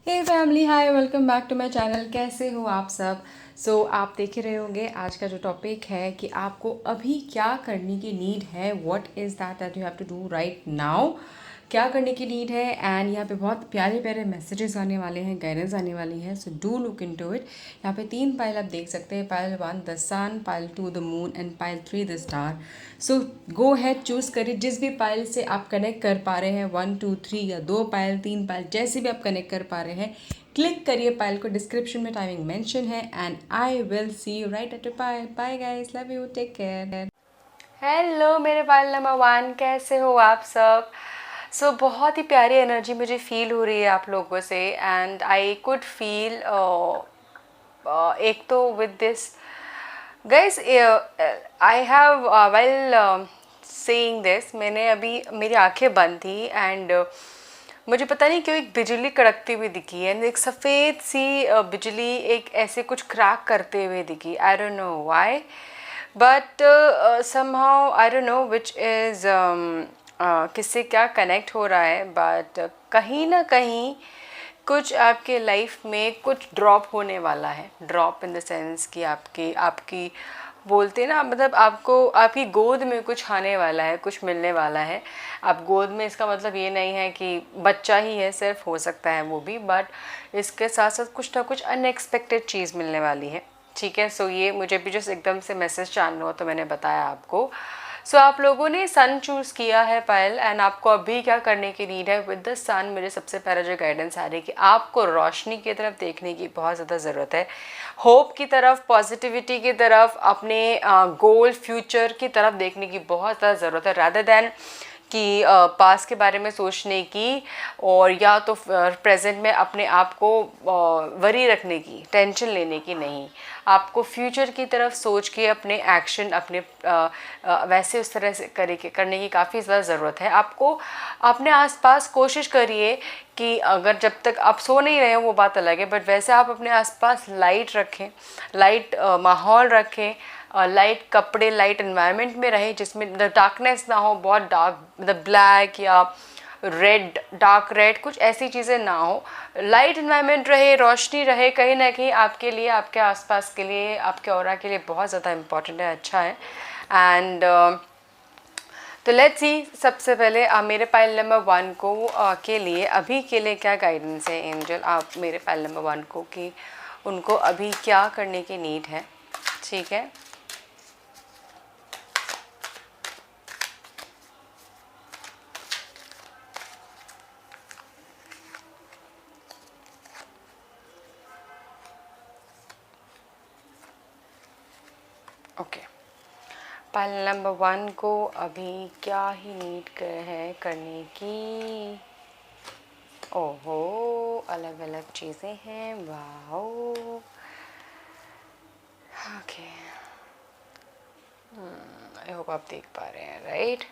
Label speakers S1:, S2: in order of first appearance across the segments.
S1: Hey family, hi, welcome back to my channel. कैसे हो आप सब? आप देख ही रहे होंगे आज का जो टॉपिक है कि आपको अभी क्या करने की नीड है। What is that you have to do right now. क्या करने की नीड है। एंड यहाँ पे बहुत प्यारे प्यारे मैसेजेस आने वाले हैं, गाइडेंस आने वाली है। So do look into it. यहाँ पे 3 पाइल आप देख सकते हैं। Pile 1 the sun, pile 2 the moon and pile 3 the star. So go ahead choose करिए जिस भी पाइल से आप कनेक्ट कर पा रहे हैं, 1 2 3 या 2 पाइल 3 पाइल, जैसे भी आप कनेक्ट कर पा रहे हैं। क्लिक करिए पाइल को, डिस्क्रिप्शन में टाइमिंग मेंशन है। And I will see you right at pile. Bye guys, love you, take care. Hello मेरे पाइल नंबर 1, कैसे हो आप सब? बहुत ही प्यारी एनर्जी मुझे फील हो रही है आप लोगों से। एंड आई कुड फील एक तो with this guys, I have well saying this, मैंने अभी मेरी आंखें बंद थी एंड मुझे पता नहीं क्यों एक बिजली कड़कती हुई दिखी है। एक सफ़ेद सी बिजली एक ऐसे कुछ क्रैक करते हुए दिखी। I don't know why, but somehow I don't know which is किससे क्या कनेक्ट हो रहा है। बट कहीं ना कहीं कुछ आपके लाइफ में कुछ ड्रॉप होने वाला है। ड्रॉप इन द सेंस कि आपकी आपकी बोलते ना, मतलब आपको आपकी गोद में कुछ आने वाला है, कुछ मिलने वाला है। आप गोद में, इसका मतलब ये नहीं है कि बच्चा ही है सिर्फ, हो सकता है वो भी, बट इसके साथ साथ कुछ ना कुछ अनएक्सपेक्टेड चीज़ मिलने वाली है। ठीक है। ये मुझे भी जस्ट एकदम से मैसेज जानना हो तो मैंने बताया आपको। आप लोगों ने सन चूज़ किया है पायल, एंड आपको अभी क्या करने की नीड है विद द सन। मेरे सबसे पहला जो गाइडेंस आ रही है कि आपको रोशनी की तरफ देखने की बहुत ज़्यादा ज़रूरत है। होप की तरफ, पॉजिटिविटी की तरफ, अपने गोल फ्यूचर की तरफ देखने की बहुत ज़्यादा ज़रूरत है, रादर दैन कि पास के बारे में सोचने की, और या तो प्रेजेंट में अपने आप को वरी रखने की, टेंशन लेने की नहीं। आपको फ्यूचर की तरफ सोच के अपने एक्शन अपने वैसे उस तरह से करने की काफ़ी ज़्यादा ज़रूरत है। आपको अपने आसपास कोशिश करिए कि अगर जब तक आप सो नहीं रहे हो वो बात अलग है, बट वैसे आप अपने आसपास लाइट रखें, लाइट माहौल रखें, लाइट कपड़े, लाइट एनवायरनमेंट में रहे जिसमें डार्कनेस ना हो, बहुत डार्क, मतलब ब्लैक या रेड, डार्क रेड, कुछ ऐसी चीज़ें ना हो। लाइट एनवायरनमेंट रहे, रोशनी रहे, कहीं ना कहीं आपके लिए, आपके आसपास के लिए, आपके ऑरा के लिए बहुत ज़्यादा इम्पॉर्टेंट है, अच्छा है। एंड तो लेट्स सी, सबसे पहले मेरे पाइल नंबर 1 को के लिए अभी के लिए क्या गाइडेंस है एंजल। आप मेरे पाइल नंबर 1 को कि उनको अभी क्या करने की नीड है। ठीक है। ओके, पाइल नंबर 1 को अभी क्या ही नीड है करने की। ओहो, अलग अलग चीज़ें हैं, वाओ। ओके, आई होप आप देख पा रहे हैं, राइट।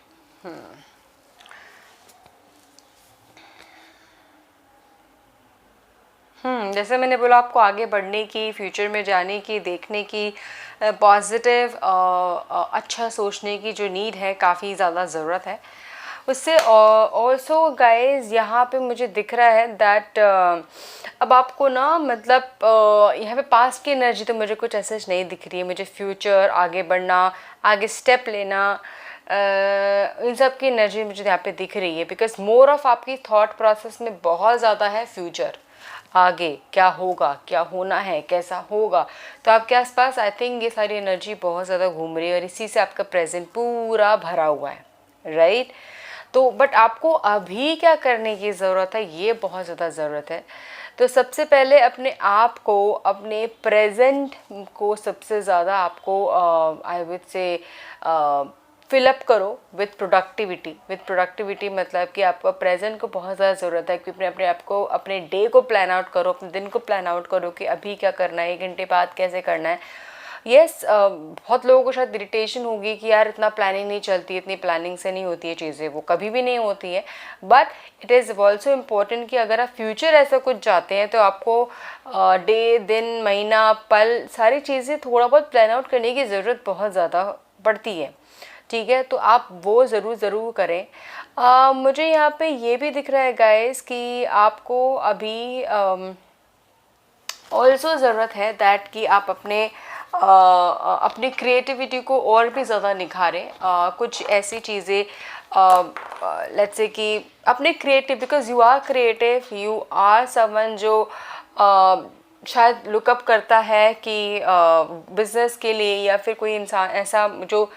S1: जैसे मैंने बोला, आपको आगे बढ़ने की, फ्यूचर में जाने की, देखने की, पॉजिटिव अच्छा सोचने की जो नीड है, काफ़ी ज़्यादा ज़रूरत है उससे। ऑल्सो गाइज, यहाँ पे मुझे दिख रहा है दैट अब आपको ना, मतलब यहाँ पे पास्ट की एनर्जी तो मुझे कुछ ऐसा नहीं दिख रही है। मुझे फ्यूचर, आगे बढ़ना, आगे स्टेप लेना, इन सब की एनर्जी मुझे यहाँ पे दिख रही है। बिकॉज मोर ऑफ आपकी थॉट प्रोसेस में बहुत ज़्यादा है फ्यूचर, आगे क्या होगा, क्या होना है, कैसा होगा। तो आपके आसपास आई थिंक ये सारी एनर्जी बहुत ज़्यादा घूम रही है, और इसी से आपका प्रेजेंट पूरा भरा हुआ है, राइट। तो बट आपको अभी क्या करने की ज़रूरत है, ये बहुत ज़्यादा ज़रूरत है। तो सबसे पहले अपने आप को, अपने प्रेजेंट को सबसे ज़्यादा आपको आई वुड से फिलअप करो विथ प्रोडक्टिविटी। विथ प्रोडक्टिविटी मतलब कि आपको प्रेजेंट को बहुत ज़्यादा ज़रूरत है कि अपने अपने आप को, अपने डे को प्लान आउट करो, अपने दिन को प्लान आउट करो कि अभी क्या करना है, 1 घंटे बाद कैसे करना है। यस, बहुत लोगों को शायद इरिटेशन होगी कि यार इतना प्लानिंग नहीं चलती, इतनी प्लानिंग से नहीं होती है चीज़ें, वो कभी भी नहीं होती है। But it is also important कि अगर आप फ्यूचर ऐसा कुछ चाहते हैं तो आपको डे, दिन, महीना, पल, सारी चीज़ें थोड़ा बहुत प्लान आउट करने की ज़रूरत बहुत ज़्यादा पड़ती है। ठीक है। तो आप वो ज़रूर करें। मुझे यहाँ पे ये भी दिख रहा है गाइस कि आपको अभी ऑल्सो ज़रूरत है दैट कि आप अपनी क्रिएटिविटी को और भी ज़्यादा निखारें। कुछ ऐसी चीज़ें लेट्स से कि अपने creative, because you are creative, you are someone जो शायद लुकअप करता है कि बिजनेस के लिए, या फिर कोई इंसान ऐसा जो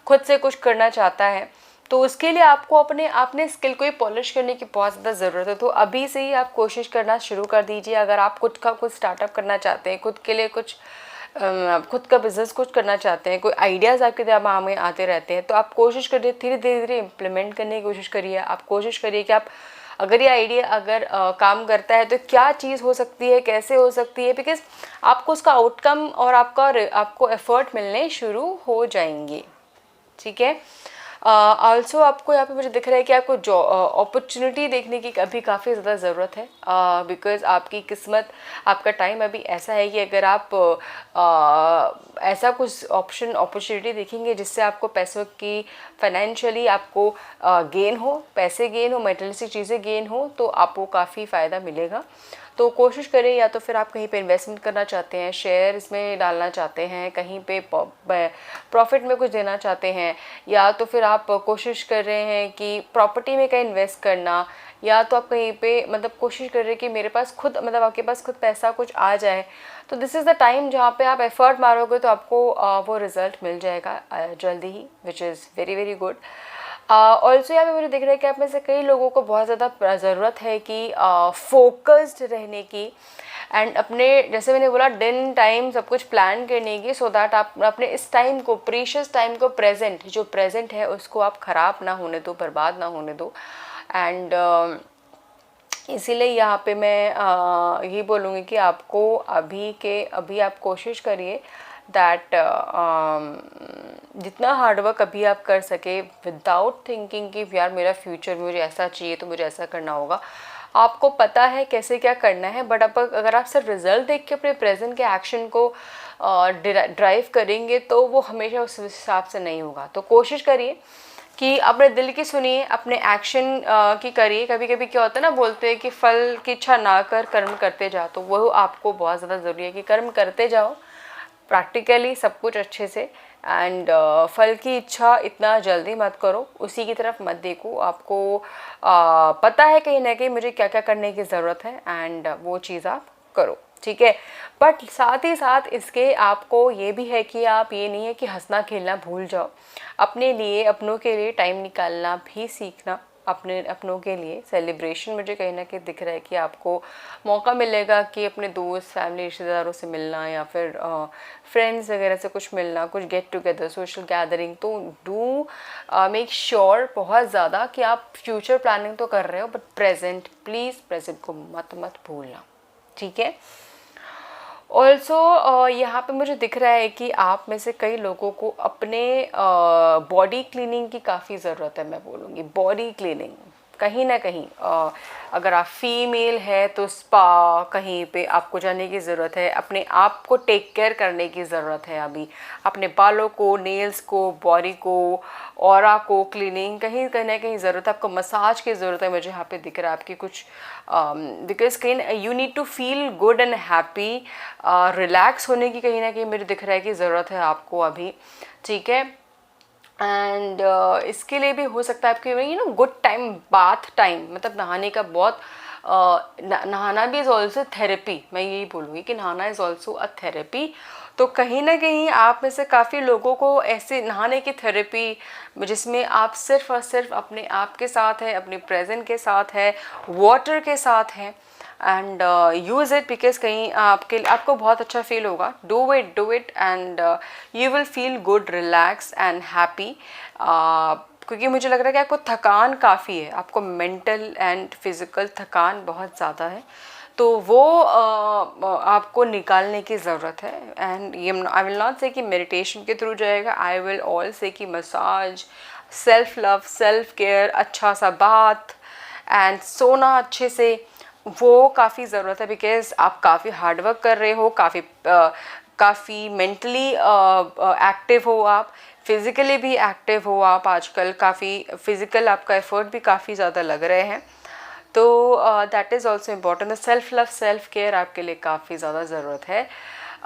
S1: खुद से कुछ करना चाहता है, तो उसके लिए आपको अपने स्किल को ही पॉलिश करने की बहुत ज़्यादा ज़रूरत है। तो अभी से ही आप कोशिश करना शुरू कर दीजिए। अगर आप खुद का कुछ स्टार्टअप करना चाहते हैं, खुद के लिए कुछ खुद का बिजनेस कुछ करना चाहते हैं, कोई आइडियाज़ आपके दिमाग में आते रहते हैं, तो आप कोशिश करिए धीरे धीरे इम्प्लीमेंट करने की कोशिश करिए। आप कोशिश करिए कि आप अगर ये आइडिया अगर काम करता है तो क्या चीज़ हो सकती है, कैसे हो सकती है, बिकॉज आपको उसका आउटकम और आपको एफर्ट मिलने शुरू हो जाएंगे। ठीक है। ऑल्सो आपको यहाँ पे मुझे दिख रहा है कि आपको अपॉर्चुनिटी देखने की अभी काफ़ी ज़्यादा ज़रूरत है, बिकॉज़ आपकी किस्मत, आपका टाइम अभी ऐसा है कि अगर आप ऐसा कुछ अपॉर्चुनिटी देखेंगे जिससे आपको पैसों की फाइनेंशियली आपको गेन हो, पैसे गेन हो, मटेरियलिस्टिक चीज़ें गेन हो, तो आपको काफ़ी फ़ायदा मिलेगा। तो कोशिश करें, या तो फिर आप कहीं पे इन्वेस्टमेंट करना चाहते हैं, शेयर्स में डालना चाहते हैं, कहीं पे प्रॉफिट में कुछ देना चाहते हैं, या तो फिर आप कोशिश कर रहे हैं कि प्रॉपर्टी में कहीं इन्वेस्ट करना, या तो आप कहीं पे मतलब कोशिश कर रहे हैं कि मेरे पास खुद मतलब आपके पास खुद पैसा कुछ आ जाए, तो दिस इज़ द टाइम जहाँ पे आप एफर्ट मारोगे तो आपको वो रिज़ल्ट मिल जाएगा जल्दी ही, which is very very good. Also यहाँ पे मुझे दिख रहा है कि आप में से कई लोगों को बहुत ज़्यादा ज़रूरत है कि फोकस्ड रहने की, एंड अपने जैसे मैंने बोला दिन टाइम सब कुछ प्लान करने की, सो दैट आप अपने इस टाइम को, प्रीशियस टाइम को, जो प्रेजेंट है उसको आप ख़राब ना होने दो, बर्बाद ना होने दो। एंड इसीलिए यहाँ पे मैं ये बोलूँगी कि आपको अभी आप कोशिश करिए दैट जितना हार्डवर्क अभी आप कर सके विदाउट थिंकिंग कि यार मेरा फ्यूचर मुझे ऐसा चाहिए तो मुझे ऐसा करना होगा, आपको पता है कैसे क्या करना है, बट अब अगर आप सिर्फ रिजल्ट देख के अपने प्रेजेंट के एक्शन को ड्राइव करेंगे तो वो हमेशा उस हिसाब से नहीं होगा। तो कोशिश करिए कि अपने दिल की सुनिए, अपने एक्शन की करिए। कभी कभी क्या होता है ना, बोलते हैं कि फल की इच्छा ना कर कर्म करते जाओ, तो वो आपको बहुत ज़्यादा ज़रूरी है कि कर्म करते जाओ प्रैक्टिकली सब कुछ अच्छे से, एंड फल की इच्छा इतना जल्दी मत करो, उसी की तरफ मत देखो। आपको पता है कहीं ना कहीं मुझे क्या क्या करने की ज़रूरत है, एंड वो चीज़ आप करो। ठीक है। बट साथ ही साथ इसके आपको ये भी है कि आप ये नहीं है कि हंसना खेलना भूल जाओ, अपने लिए अपनों के लिए टाइम निकालना भी सीखना। अपनों के लिए सेलिब्रेशन मुझे कहीं ना कहीं दिख रहा है कि आपको मौका मिलेगा कि अपने दोस्त, फैमिली, रिश्तेदारों से मिलना, या फिर फ्रेंड्स वगैरह से कुछ मिलना, कुछ गेट टुगेदर, सोशल गैदरिंग। तो डू मेक श्योर बहुत ज़्यादा कि आप फ्यूचर प्लानिंग तो कर रहे हो, बट प्रेजेंट, प्लीज़ प्रेजेंट को मत भूलना। ठीक है। ऑल्सो यहाँ पे मुझे दिख रहा है कि आप में से कई लोगों को अपने बॉडी क्लीनिंग की काफ़ी ज़रूरत है। मैं बोलूँगी बॉडी क्लीनिंग कहीं ना कहीं, अगर आप फीमेल है तो स्पा कहीं पे आपको जाने की ज़रूरत है, अपने आप को टेक केयर करने की ज़रूरत है। अभी अपने बालों को, नेल्स को, बॉडी को, ऑरा को क्लीनिंग कहीं ना कहीं ज़रूरत है। आपको मसाज की ज़रूरत है, मुझे यहाँ पे दिख रहा है आपकी कुछ, बिकॉज कहीं you need to feel good and happy, relax होने की कहीं ना कहीं मुझे दिख रहा है कि ज़रूरत है आपको अभी। ठीक है। एंड इसके लिए भी हो सकता है आपके गुड टाइम, बाथ टाइम, मतलब नहाने का बहुत नहाना भी इज़ ऑल्सो थेरेपी। मैं यही बोलूँगी कि नहाना इज़ ऑल्सो अ थेरेपी। तो कहीं ना कहीं आप में से काफ़ी लोगों को ऐसे नहाने की थेरेपी जिसमें आप सिर्फ और सिर्फ अपने आप के साथ है, अपने प्रेजेंट के साथ है, वाटर के साथ है, एंड यूज़ इट, बिकॉज कहीं आपको बहुत अच्छा फील होगा। Do it and you will feel good, relax and happy. क्योंकि मुझे लग रहा है कि आपको थकान काफ़ी है, आपको मेंटल एंड फिज़िकल थकान बहुत ज़्यादा है, तो वो आपको निकालने की ज़रूरत है। एंड ये आई विल नॉट से कि मेडिटेशन के थ्रू जाएगा, आई विल ऑल से कि massage, self love, self care, अच्छा सा बाथ एंड सोना अच्छे से, वो काफ़ी ज़रूरत है। बिकॉज आप काफ़ी हार्डवर्क कर रहे हो, काफ़ी मेंटली एक्टिव हो आप, फिज़िकली भी एक्टिव हो आप, आजकल काफ़ी फिज़िकल आपका एफर्ट भी काफ़ी ज़्यादा लग रहे हैं, तो that is also important. Self love self care आपके लिए काफ़ी ज़्यादा ज़रूरत है।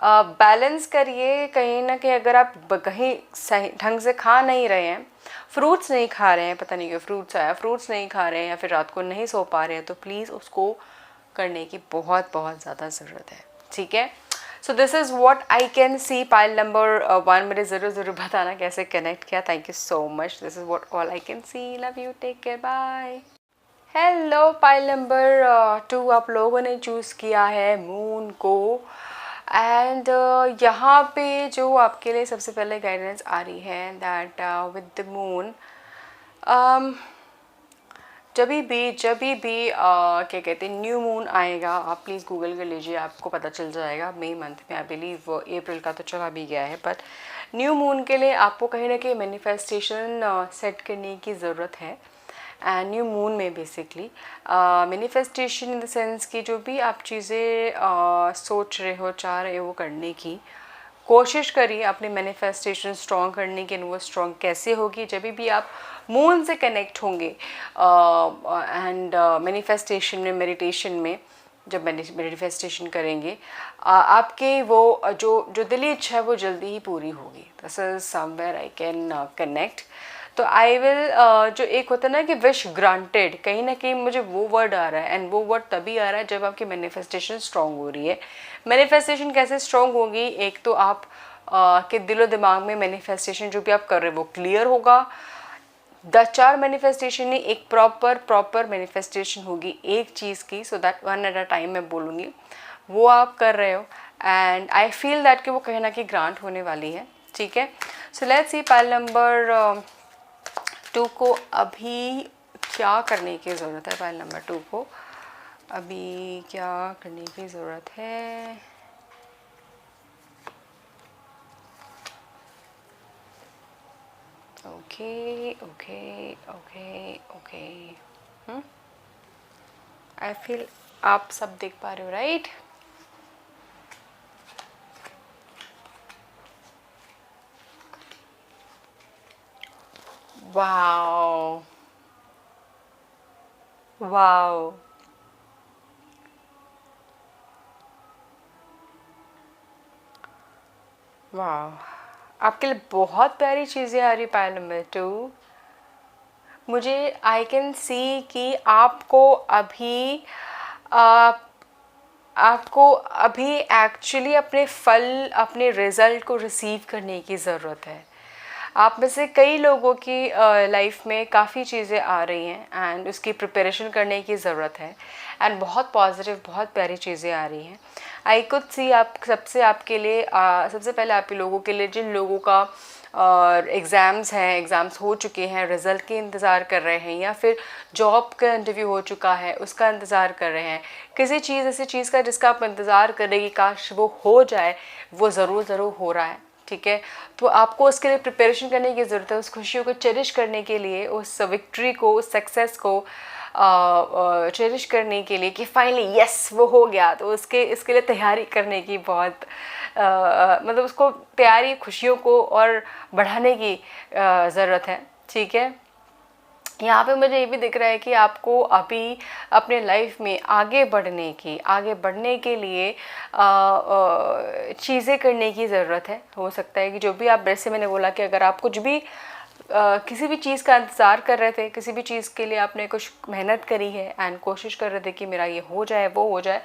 S1: बैलेंस करिए, कहीं ना कहीं अगर आप कहीं सही ढंग से खा नहीं रहे हैं, फ्रूट्स नहीं खा रहे हैं, पता नहीं क्यों फ्रूट्स आया, फ्रूट्स नहीं खा रहे हैं या फिर रात को नहीं सो पा रहे हैं, तो प्लीज़ उसको करने की बहुत बहुत ज़्यादा ज़रूरत है, ठीक है। So this is what I can see. Pile number 1 मुझे ज़रूर बताना कैसे कनेक्ट किया। Thank you so much. This is what all I can see. Love you, take care, bye. Hello pile number 2, आप लोगों ने चूज़ किया है मून को, एंड यहाँ पे जो आपके लिए सबसे पहले गाइडेंस आ रही है दैट विद द मून, जब भी क्या कहते हैं न्यू मून आएगा, आप प्लीज़ गूगल कर लीजिए, आपको पता चल जाएगा। मई मंथ में, आई बिलीव अप्रैल का तो चला भी गया है, बट न्यू मून के लिए आपको कहीं ना कहीं मैनिफेस्टेशन सेट करने की ज़रूरत है। एंड न्यू मून में basically manifestation in the sense कि जो भी आप चीज़ें सोच रहे हो, चाह रहे हो वो करने की कोशिश करिए, अपने मैनिफेस्टेशन स्ट्रॉन्ग करने की। वो स्ट्रॉन्ग कैसे होगी? जब भी आप मून से कनेक्ट होंगे एंड मैनिफेस्टेशन में, मेडिटेशन में जब मैनिफेस्टेशन करेंगे, आपके वो जो दिली इच्छा है वो जल्दी ही पूरी होगी। This is somewhere I can connect. तो आई विल जो एक होता है ना कि विश ग्रांटेड, कहीं ना कहीं मुझे वो वर्ड आ रहा है, एंड वो वर्ड तभी आ रहा है जब आपकी मैनिफेस्टेशन स्ट्रांग हो रही है। मैनिफेस्टेशन कैसे स्ट्रांग होगी? एक तो आप के दिलो दिमाग में मैनिफेस्टेशन जो भी आप कर रहे हो वो क्लियर होगा। 10-4 मैनिफेस्टेशन नहीं, एक प्रॉपर मैनिफेस्टेशन होगी एक चीज़ की, so that one at a time मैं बोलूँगी, वो आप कर रहे हो, एंड आई फील दैट कि वो कहीं ना कहीं ग्रांट होने वाली है, ठीक है। So let's see pile number 2 को अभी क्या करने की ज़रूरत है। पाइल नंबर 2 को अभी क्या करने की ज़रूरत है? Okay okay okay okay, I feel आप सब देख पा रहे हो, राइट? वाओ वाओ, वाह, आपके लिए बहुत प्यारी चीज़ें आ रही। पाइल नंबर 2, मुझे आई कैन सी कि आ, आपको अभी एक्चुअली अपने फल, अपने रिज़ल्ट को रिसीव करने की ज़रूरत है। आप में से कई लोगों की लाइफ में काफ़ी चीज़ें आ रही हैं एंड उसकी प्रिपरेशन करने की ज़रूरत है, एंड बहुत पॉजिटिव, बहुत प्यारी चीज़ें आ रही हैं। आई कुड सी आप सबसे आपके लिए सबसे पहले आप लोगों के लिए, जिन लोगों का और एग्ज़ाम्स हैं, एग्ज़ाम्स हो चुके हैं, रिज़ल्ट के इंतज़ार कर रहे हैं, या फिर जॉब का इंटरव्यू हो चुका है उसका इंतज़ार कर रहे हैं, किसी चीज़ ऐसी चीज़ का जिसका आप इंतज़ार कर रहे हैं कि काश वो हो जाए, वो ज़रूर हो रहा है, ठीक है। तो आपको उसके लिए प्रिपरेशन करने की ज़रूरत है, उस खुशियों को चेरिश करने के लिए, उस विक्ट्री को, उस सक्सेस को चेरिश करने के लिए कि फाइनली यस वो हो गया, तो इसके लिए तैयारी करने की बहुत मतलब उसको तैयारी, खुशियों को और बढ़ाने की ज़रूरत है, ठीक है। यहाँ पे मुझे ये भी दिख रहा है कि आपको अभी अपने लाइफ में आगे बढ़ने के लिए चीज़ें करने की ज़रूरत है। हो सकता है कि जो भी आप, जैसे मैंने बोला कि अगर आप कुछ भी किसी भी चीज़ का इंतज़ार कर रहे थे, किसी भी चीज़ के लिए आपने कुछ मेहनत करी है एंड कोशिश कर रहे थे कि मेरा ये हो जाए, वो हो जाए,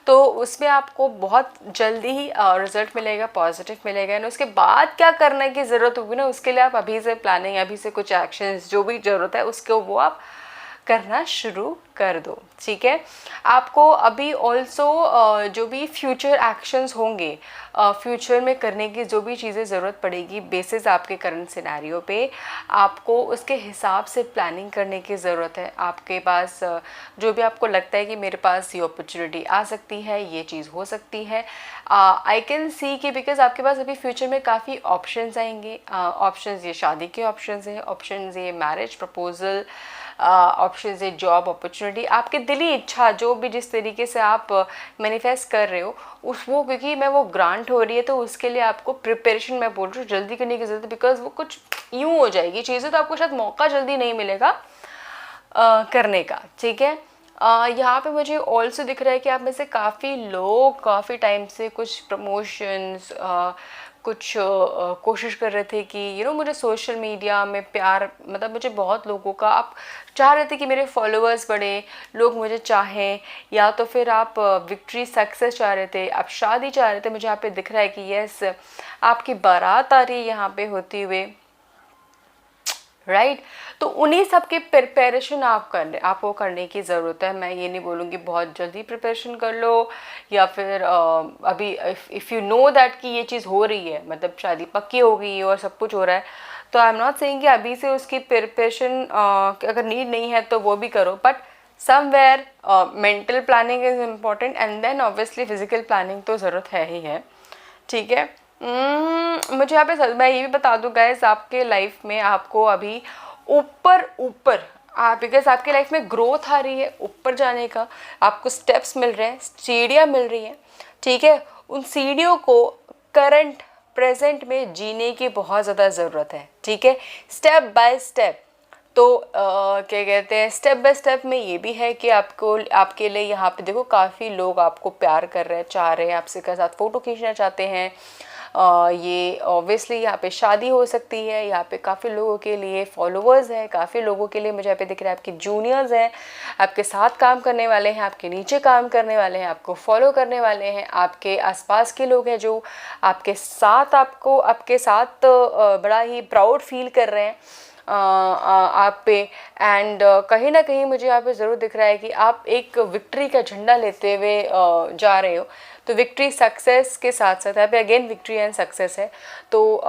S1: तो उसमें आपको बहुत जल्दी ही रिज़ल्ट मिलेगा, पॉजिटिव मिलेगा। एंड उसके बाद क्या करने की ज़रूरत होगी ना, उसके लिए आप अभी से प्लानिंग, अभी से कुछ एक्शंस जो भी ज़रूरत है उसको वो आप करना शुरू कर दो, ठीक है। आपको अभी ऑल्सो जो भी फ्यूचर एक्शंस होंगे, फ्यूचर में करने की जो भी चीज़ें ज़रूरत पड़ेगी बेसिस आपके करंट सिनेरियो पे, आपको उसके हिसाब से प्लानिंग करने की ज़रूरत है। आपके पास जो भी आपको लगता है कि मेरे पास ये अपॉर्चुनिटी आ सकती है, ये चीज़ हो सकती है, आई कैन सी कि बिकॉज आपके पास अभी फ्यूचर में काफ़ी ऑप्शंस आएंगे। ऑप्शंस ये शादी के ऑप्शंस हैं, ऑप्शंस ये मैरिज प्रपोजल, ऑप्शन है, जॉब अपॉर्चुनिटी, आपकी दिली इच्छा जो भी जिस तरीके से आप मैनिफेस्ट कर रहे हो उस वो, क्योंकि मैं वो ग्रांट हो रही है तो उसके लिए आपको प्रिपरेशन मैं बोल रही हूँ जल्दी करने की ज़रूरत है, बिकॉज वो कुछ यूँ हो जाएगी चीज़ें तो आपको शायद मौका जल्दी नहीं मिलेगा करने का, ठीक है। यहाँ पे मुझे ऑल्सो दिख रहा है कि आप में से काफ़ी लोग काफ़ी टाइम से कुछ प्रमोशंस कुछ कोशिश कर रहे थे कि मुझे सोशल मीडिया में प्यार, मतलब मुझे बहुत लोगों का, आप चाह रहे थे कि मेरे फॉलोअर्स बढ़े, लोग मुझे चाहें, या तो फिर आप विक्ट्री सक्सेस चाह रहे थे, आप शादी चाह रहे थे। मुझे यहाँ पे दिख रहा है कि यस, आपकी बारात आ रही है यहाँ पे होती हुए, राइट। तो उन्हीं सब की प्रिपरेशन आपको करने की ज़रूरत है। मैं ये नहीं बोलूँगी बहुत जल्दी प्रिपरेशन कर लो, या फिर अभी इफ़ यू नो दैट कि ये चीज़ हो रही है, मतलब शादी पक्की हो गई है और सब कुछ हो रहा है, तो आई एम नॉट सेइंग कि अभी से उसकी प्रिपरेशन अगर नीड नहीं है तो वो भी करो, but somewhere mental planning is important, and then obviously physical planning तो ज़रूरत है ही है, ठीक है। मुझे यहाँ पे मैं ये भी बता दूँ गाइस, आपके लाइफ में आपको अभी ऊपर बिकॉज आपके लाइफ में ग्रोथ आ रही है, ऊपर जाने का आपको स्टेप्स मिल रहे हैं, सीढ़ियाँ मिल रही हैं, ठीक है। उन सीढ़ियों को करंट प्रेजेंट में जीने की बहुत ज़्यादा ज़रूरत है, ठीक है, स्टेप बाय स्टेप। तो क्या कहते हैं, स्टेप बाय स्टेप में ये भी है कि आपके लिए यहाँ पे देखो काफ़ी लोग आपको प्यार कर रहे हैं, चाह रहे हैं, आपसे के साथ फ़ोटो खींचना चाहते हैं। ये ऑब्वियसली यहाँ पे शादी हो सकती है, यहाँ पे काफ़ी लोगों के लिए फॉलोअर्स हैं, काफ़ी लोगों के लिए मुझे यहाँ पे दिख रहा है आपके जूनियर्स हैं, आपके साथ काम करने वाले हैं, आपके नीचे काम करने वाले हैं, आपको फॉलो करने वाले हैं, आपके आसपास के लोग हैं जो आपके साथ बड़ा ही प्राउड फील कर रहे हैं आप पे। एंड कहीं ना कहीं मुझे यहाँ पे ज़रूर दिख रहा है कि आप एक विक्ट्री का झंडा लेते हुए जा रहे हो। तो विक्ट्री सक्सेस के साथ साथ यहाँ पे अगेन विक्ट्री एंड सक्सेस है। तो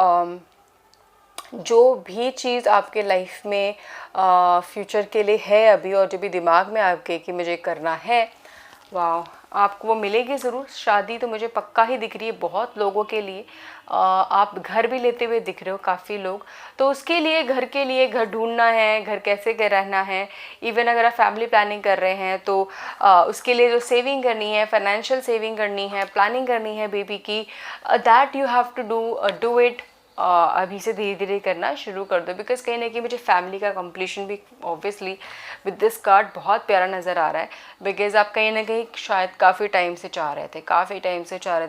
S1: जो भी चीज़ आपके लाइफ में फ्यूचर के लिए है अभी, और जो भी दिमाग में आपके कि मुझे करना है, वाह, आपको वो मिलेगी ज़रूर। शादी तो मुझे पक्का ही दिख रही है बहुत लोगों के लिए। आप घर भी लेते हुए दिख रहे हो काफ़ी लोग, तो उसके लिए घर ढूंढना है, घर कैसे के रहना है। इवन अगर आप फैमिली प्लानिंग कर रहे हैं तो उसके लिए जो सेविंग करनी है, फाइनेंशियल सेविंग करनी है, प्लानिंग करनी है बेबी की, that you have to do it. अभी से धीरे धीरे करना शुरू कर दो, बिकॉज कहीं ना कहीं मुझे फैमिली का कंप्लीशन भी ऑब्वियसली विद दिस कार्ड बहुत प्यारा नज़र आ रहा है। बिकॉज आप कहीं ना कहीं शायद काफ़ी टाइम से चाह रहे थे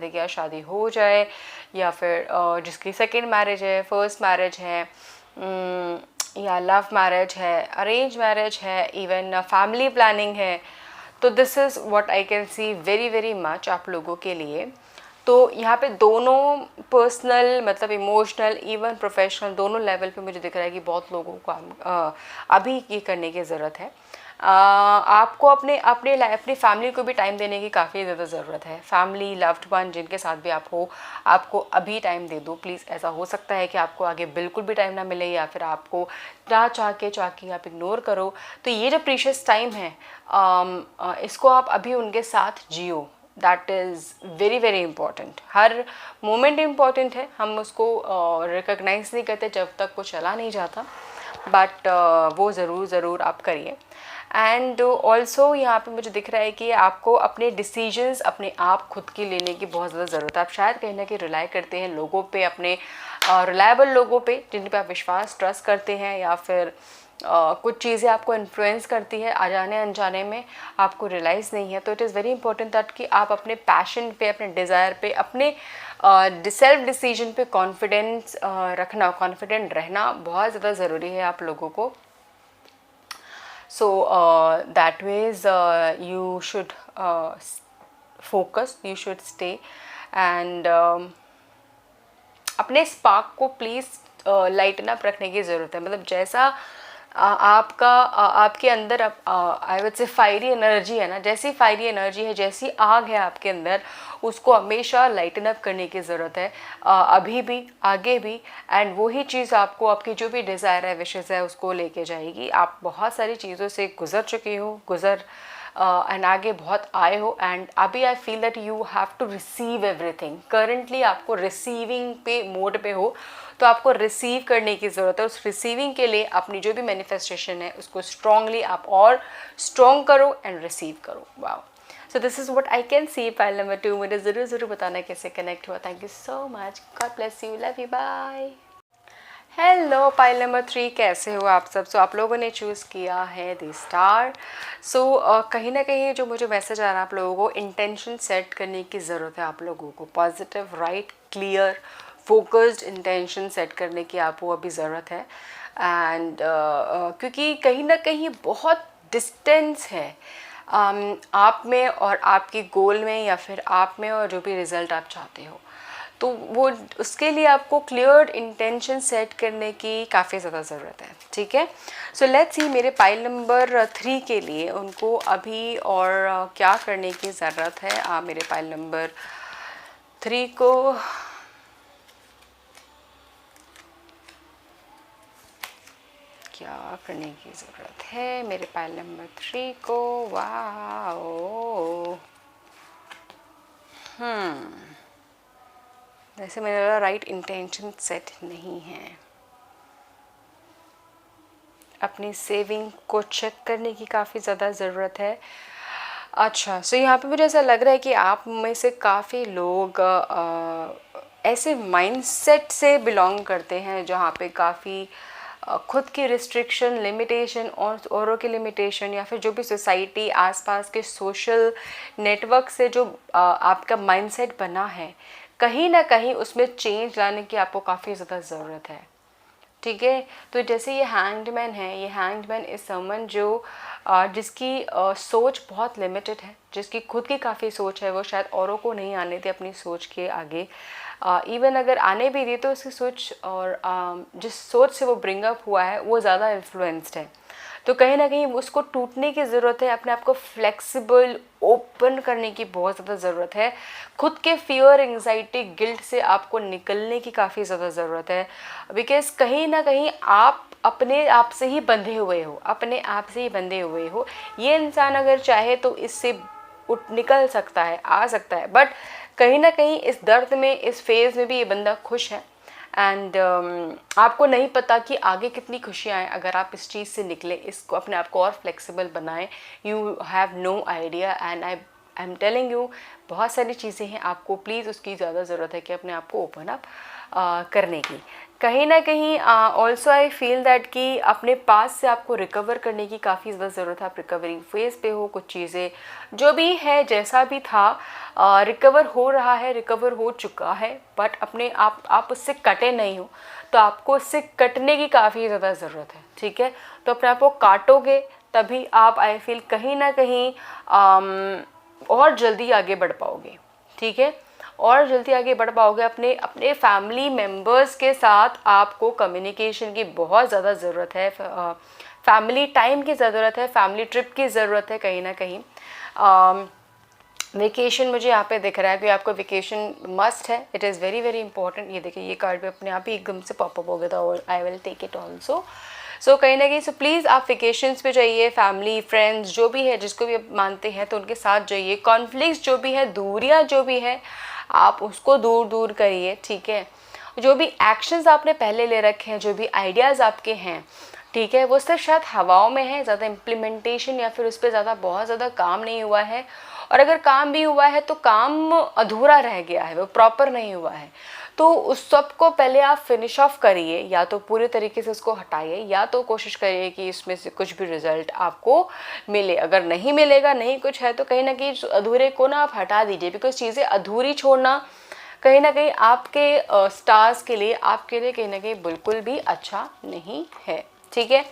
S1: कि यार शादी हो जाए, या फिर जिसकी सेकेंड मैरिज है, फर्स्ट मैरिज है, या लव मैरिज है, अरेंज मैरिज है, इवन फैमिली प्लानिंग है। तो this is what I can C very very much आप लोगों के लिए। तो यहाँ पे दोनों पर्सनल, मतलब इमोशनल, इवन प्रोफेशनल, दोनों लेवल पे मुझे दिख रहा है कि बहुत लोगों को अभी ये करने की ज़रूरत है। आपको अपनी फैमिली को भी टाइम देने की काफ़ी ज़्यादा ज़रूरत है। फैमिली, लव्ड वन, जिनके साथ भी आपको अभी टाइम दे दो प्लीज़। ऐसा हो सकता है कि आपको आगे बिल्कुल भी टाइम ना मिले, या फिर आपको चाह के आप इग्नोर करो। तो ये जो प्रीशियस टाइम है, इसको आप अभी उनके साथ जियो। That is very very important. हर मोमेंट इम्पॉर्टेंट है, हम उसको रिकॉग्नाइज नहीं करते जब तक वो चला नहीं जाता, बट वो ज़रूर आप करिए। एंड ऑल्सो यहाँ पे मुझे दिख रहा है कि आपको अपने डिसीजंस अपने आप खुद की लेने की बहुत ज़्यादा ज़रूरत है। आप शायद कहीं ना कहीं रिलाई करते हैं लोगों पे, अपने रिलायबल लोगों पे, जिन पे आप विश्वास ट्रस्ट करते हैं, या फिर कुछ चीज़ें आपको इन्फ्लुएंस करती है अजाने अनजाने में, आपको रियलाइज़ नहीं है। तो it is very important that कि आप अपने पैशन पे, अपने डिज़ायर पे, अपने सेल्फ डिसीजन पे कॉन्फिडेंट रहना बहुत ज़्यादा ज़रूरी है आप लोगों को। So that ways you should focus, you should stay, and अपने स्पार्क को प्लीज़ लाइटन अप रखने की ज़रूरत है। मतलब जैसा आपके अंदर I would say fiery energy है ना, जैसी फायरी एनर्जी है, जैसी आग है आपके अंदर, उसको हमेशा लाइटन अप करने की ज़रूरत है, अभी भी आगे भी। एंड वही चीज़ आपको आपकी जो भी डिज़ायर है, विशेज़ है, उसको लेके जाएगी। आप बहुत सारी चीज़ों से गुज़र चुके हो, एंड आगे बहुत आए हो, एंड अभी I feel that you have to receive everything. Currently आपको रिसीविंग पे मोड पे हो, तो आपको रिसीव करने की ज़रूरत है। उस रिसीविंग के लिए अपनी जो भी मैनिफेस्टेशन है उसको स्ट्रांगली आप और स्ट्रॉन्ग करो एंड रिसीव करो। Wow, so this is what I can see. Pile number 2 मुझे ज़रूर बताना कैसे कनेक्ट हुआ। Thank you so much, God bless you, love you, bye. Hello pile number 3, कैसे हो आप सब? सो आप लोगों ने चूज़ किया है द स्टार। सो कहीं ना कहीं जो मुझे मैसेज आ रहा है, आप लोगों को इंटेंशन सेट करने की ज़रूरत है। आप लोगों को positive, right, clear, focused intention set करने की आपको अभी ज़रूरत है। एंड क्योंकि कहीं ना कहीं बहुत डिस्टेंस है आप में और आपकी गोल में, या फिर आप में और जो भी रिज़ल्ट आप चाहते हो। तो वो उसके लिए आपको क्लियर इंटेंशन सेट करने की काफ़ी ज़्यादा ज़रूरत है। ठीक है, सो लेट्स सी मेरे पाइल नंबर 3 के लिए उनको अभी और क्या करने की ज़रूरत है। मेरे पाइल नंबर 3 को क्या करने की ज़रूरत है, मेरे पाइल नंबर 3 को। वाओ, वैसे मेरा राइट इंटेंशन सेट नहीं है। अपनी सेविंग को चेक करने की काफ़ी ज़्यादा ज़रूरत है। अच्छा, सो यहाँ पे मुझे ऐसा लग रहा है कि आप में से काफ़ी लोग ऐसे माइंडसेट से बिलोंग करते हैं जहाँ पे काफ़ी खुद की रिस्ट्रिक्शन, लिमिटेशन और औरों की लिमिटेशन, या फिर जो भी सोसाइटी, आसपास के सोशल नेटवर्क से जो आपका माइंडसेट बना है, कहीं ना कहीं उसमें चेंज लाने की आपको काफ़ी ज़्यादा ज़रूरत है। ठीक है, तो जैसे ये हैंग्ड मैन है, ये हैंग्ड मैन इस समन जो जिसकी सोच बहुत लिमिटेड है, जिसकी खुद की काफ़ी सोच है, वो शायद औरों को नहीं आने दे अपनी सोच के आगे। इवन अगर आने भी दे तो उसकी सोच और जिस सोच से वो ब्रिंग अप हुआ है वो ज़्यादा इन्फ्लुएंस्ड है। तो कहीं ना कहीं उसको टूटने की ज़रूरत है, अपने आप को फ्लेक्सिबल, ओपन करने की बहुत ज़्यादा ज़रूरत है। खुद के फियर, एंग्जाइटी, गिल्ट से आपको निकलने की काफ़ी ज़्यादा ज़रूरत है। बिकॉज़ कहीं ना कहीं आप अपने आप से ही बंधे हुए हो, अपने आप से ही बंधे हुए हो। ये इंसान अगर चाहे तो इससे उठ निकल सकता है, आ सकता है, बट कहीं ना कहीं इस दर्द में, इस फेज़ में भी ये बंदा खुश है। एंड आपको नहीं पता कि आगे कितनी खुशियाँ हैं अगर आप इस चीज़ से निकले, इसको अपने आप को और फ्लेक्सिबल बनाएं। You have no idea, and I am telling you, बहुत सारी चीज़ें हैं। आपको प्लीज़ उसकी ज़्यादा ज़रूरत है कि अपने आप को ओपन अप करने की। कहीं ना कहीं ऑल्सो आई फील दैट कि अपने पास से आपको रिकवर करने की काफ़ी ज़्यादा ज़रूरत है। आप रिकवरी फेज़ पे हो, कुछ चीज़ें जो भी है, जैसा भी था, रिकवर हो रहा है, रिकवर हो चुका है, बट अपने आप उससे कटे नहीं हो, तो आपको उससे कटने की काफ़ी ज़्यादा ज़रूरत है। ठीक है, तो अपने आप को काटोगे तभी आप, आई फील, कहीं ना कहीं और जल्दी आगे बढ़ पाओगे। ठीक है, और जल्दी आगे बढ़ पाओगे। अपने अपने फैमिली मेम्बर्स के साथ आपको कम्युनिकेशन की बहुत ज़्यादा ज़रूरत है, फैमिली टाइम की ज़रूरत है, फैमिली ट्रिप की ज़रूरत है। कहीं ना कहीं वेकेशन मुझे यहाँ पे दिख रहा है कि आपको वेकेशन मस्ट है, it is very very important. ये देखिए, ये कार्ड भी अपने आप ही एकदम से पॉपअप हो गया था, और I will take it also. So कहीं ना कहीं, सो प्लीज़ आप वेकेशंस पे जाइए, फैमिली, फ्रेंड्स, जो भी है, जिसको भी आप मानते हैं तो उनके साथ जाइए। कॉन्फ्लिक्ट्स जो भी है, दूरियाँ जो भी है, आप उसको दूर दूर करिए। ठीक है, जो भी एक्शंस आपने पहले ले रखे हैं, जो भी आइडियाज़ आपके हैं, ठीक है, वो सिर्फ शायद हवाओं में है, ज़्यादा इम्प्लीमेंटेशन या फिर उस पर ज़्यादा बहुत ज़्यादा काम नहीं हुआ है। और अगर काम भी हुआ है तो काम अधूरा रह गया है, वो प्रॉपर नहीं हुआ है। तो उस सब को पहले आप फिनिश ऑफ करिए, या तो पूरे तरीके से उसको हटाइए, या तो कोशिश करिए कि इसमें से कुछ भी रिजल्ट आपको मिले। अगर नहीं मिलेगा, नहीं कुछ है, तो कहीं ना कहीं अधूरे को ना आप हटा दीजिए। बिकॉज चीज़ें अधूरी छोड़ना कहीं ना कहीं आपके स्टार्स के लिए, आपके लिए कहीं ना कहीं बिल्कुल भी अच्छा नहीं है। ठीक है,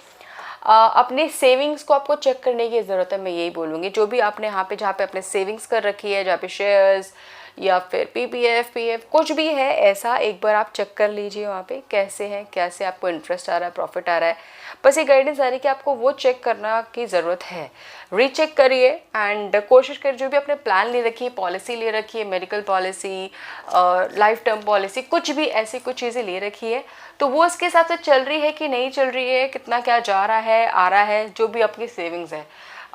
S1: अपने सेविंग्स को आपको चेक करने की ज़रूरत है। मैं यही बोलूँगी, जो भी आपने यहाँ पे, जहाँ पे आपने सेविंग्स कर रखी है, जहाँ पे शेयर्स या फिर पीपीएफ, पीएफ कुछ भी है ऐसा, एक बार आप चेक कर लीजिए वहाँ पे कैसे है, कैसे आपको इंटरेस्ट आ रहा है, प्रॉफिट आ रहा है। बस ये गाइडेंस आ रही है कि आपको वो चेक करना की ज़रूरत है। रीचेक करिए एंड कोशिश करिए, जो भी आपने प्लान ले रखी है, पॉलिसी ले रखी है, medical policy, life term policy, कुछ भी ऐसी कुछ चीज़ें ले रखी है, तो वो उसके हिसाब से चल रही है कि नहीं चल रही है, कितना क्या जा रहा है, आ रहा है, जो भी आपकी सेविंग्स है,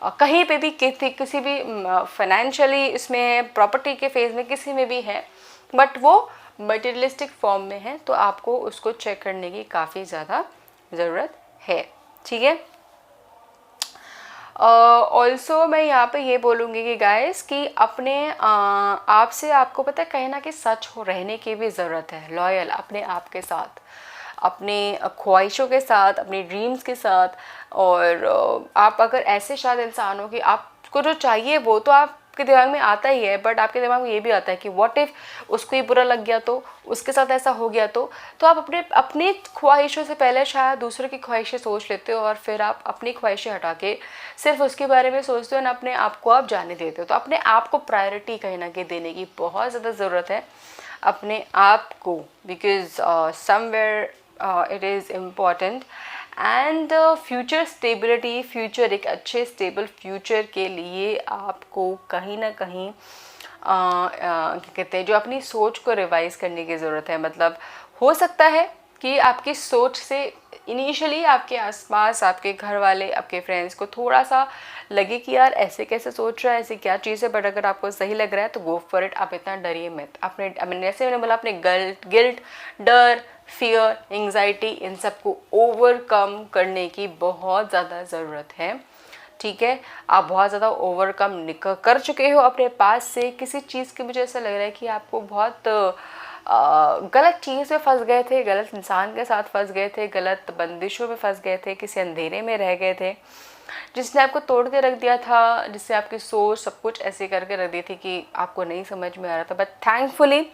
S1: कहीं पे भी किसी भी फाइनेंशियली इसमें, प्रॉपर्टी के फेज में, किसी में भी है, बट वो मटेरियलिस्टिक फॉर्म में है, तो आपको उसको चेक करने की काफ़ी ज़्यादा ज़रूरत है। ठीक है। ऑल्सो मैं यहाँ पे ये बोलूँगी कि गाइस कि अपने आप से, आपको पता है कहीं ना कहीं सच हो रहने की भी ज़रूरत है, लॉयल अपने आप के साथ, अपने ख्वाहिशों के साथ, अपने ड्रीम्स के साथ। और आप अगर ऐसे शायद इंसान हो कि आपको जो चाहिए वो तो आपके दिमाग में आता ही है, बट आपके दिमाग में ये भी आता है कि व्हाट इफ़ उसको ही बुरा लग गया तो, उसके साथ ऐसा हो गया तो आप अपनी ख्वाहिशों से पहले शायद दूसरों की ख्वाहिशें सोच लेते हो, और फिर आप अपनी ख्वाहिशें हटा के सिर्फ उसके बारे में सोचते हो, ना अपने आप को आप जाने देते हो। तो अपने आप को प्रायोरिटी कहीं ना कहीं देने की बहुत ज़्यादा ज़रूरत है अपने आप को, because somewhere it is important. And future stability, future एक अच्छे स्टेबल फ्यूचर के लिए आपको कहीं ना कहीं क्या कहते हैं, जो अपनी सोच को रिवाइज करने की ज़रूरत है। मतलब हो सकता है कि आपकी सोच से इनिशियली आपके आसपास, आपके घर वाले, आपके फ्रेंड्स को थोड़ा सा लगे कि यार ऐसे कैसे सोच रहा है, ऐसी क्या चीज़ है, बट अगर आपको सही लग रहा है तो गो फॉर इट। आप इतना डरिए मत। अपने मैंने बोला अपने गिल्ट, डर, फियर, एंग्जाइटी, इन सबको ओवरकम करने की बहुत ज़्यादा ज़रूरत है। ठीक है। आप बहुत ज़्यादा ओवरकम कर चुके हो अपने पास से किसी चीज़ की। मुझे ऐसा लग रहा है कि आपको बहुत गलत चीज़ में फंस गए थे, गलत इंसान के साथ फंस गए थे, गलत बंदिशों में फंस गए थे, किसी अंधेरे में रह गए थे जिसने आपको तोड़ के रख दिया था, जिससे आपकी सोच सब कुछ ऐसे करके रख दी थी कि आपको नहीं समझ में आ रहा था। बट थैंकफुली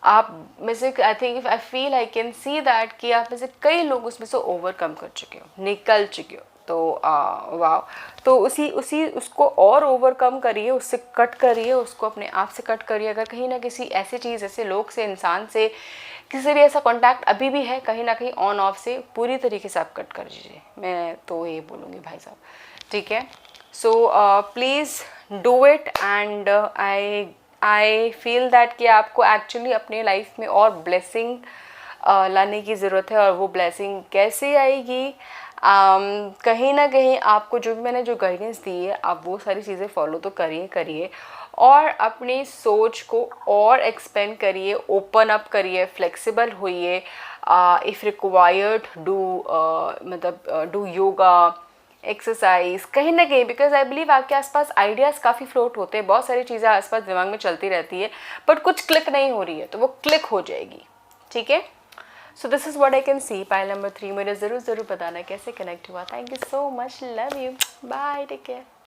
S1: आप में से, I think, I feel, I can see that कि आप में से कई लोग उसमें से ओवरकम कर चुके हो, निकल चुके हो। तो वाह, तो उसको और ओवरकम करिए, उससे कट करिए, उसको अपने आप से कट करिए। अगर कहीं ना किसी ऐसी चीज़, ऐसे लोग से, इंसान से, किसी भी ऐसा कॉन्टैक्ट अभी भी है कहीं ना कहीं ऑन ऑफ से, पूरी तरीके से आप कट कर दीजिए। मैं तो ये बोलूँगी भाई साहब। ठीक है। So please do it. And I feel that कि आपको एक्चुअली अपने लाइफ में और ब्लेसिंग लाने की ज़रूरत है। और वो ब्लेसिंग कैसे आएगी? कहीं ना कहीं आपको जो भी मैंने जो गाइडेंस दी है, आप वो सारी चीज़ें फॉलो तो करिए और अपनी सोच को और एक्सपेंड करिए, ओपन अप करिए, फ्लेक्सिबल होइए। If required do yoga, exercise कहीं ना कहीं, बिकॉज आई बिलीव आपके आसपास आइडियाज़ काफ़ी फ्लोट होते हैं, बहुत सारी चीज़ें आसपास दिमाग में चलती रहती है, बट कुछ क्लिक नहीं हो रही है, तो वो क्लिक हो जाएगी। ठीक है। So this is what I can see. Pile number 3 मुझे ज़रूर बताना कैसे कनेक्ट हुआ। Thank you so much, love you, bye, take care.